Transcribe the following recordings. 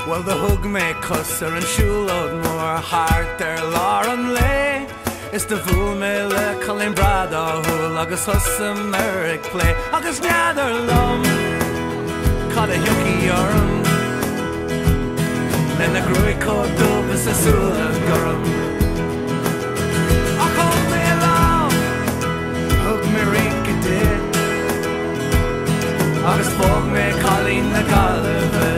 Well, the hug me cusser and shulod more heart there Lauren lay. Is the fool me le Colin Brada who agus husam Merrick play. Agus gather lum caught a yucky yarn. Then the Craic dub is a sula gurum. I call me along, hug me rink it did. Agus folk me Colin the Coláiste.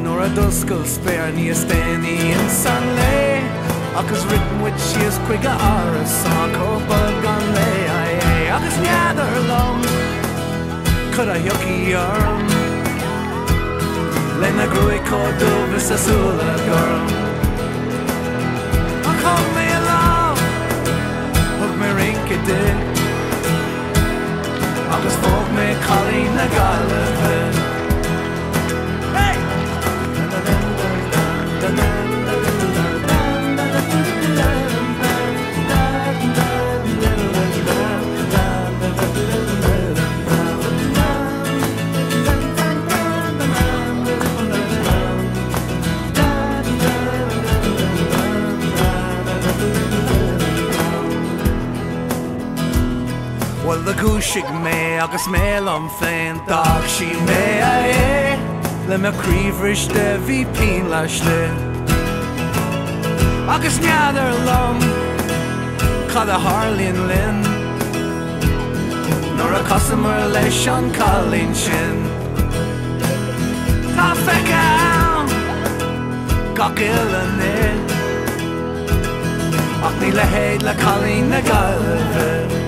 Nor a duskull spare ni a steny in sunlay. Agus written with she is quick or a song called bug on lay. Agus gather lum cut a yucky arm. Len a Craic dub is a sula girl. I call me along, hug me rink it did. Agus folk me Colin the Coláiste. Well, the goosig me agus melum fain dog she me le me creeverish de vi pin lashte. Agus gather lum caught a harlin lin nor a customer le Sean Colin shin. Ta feka gogil ne ach ni le heid le Colin the Coláiste.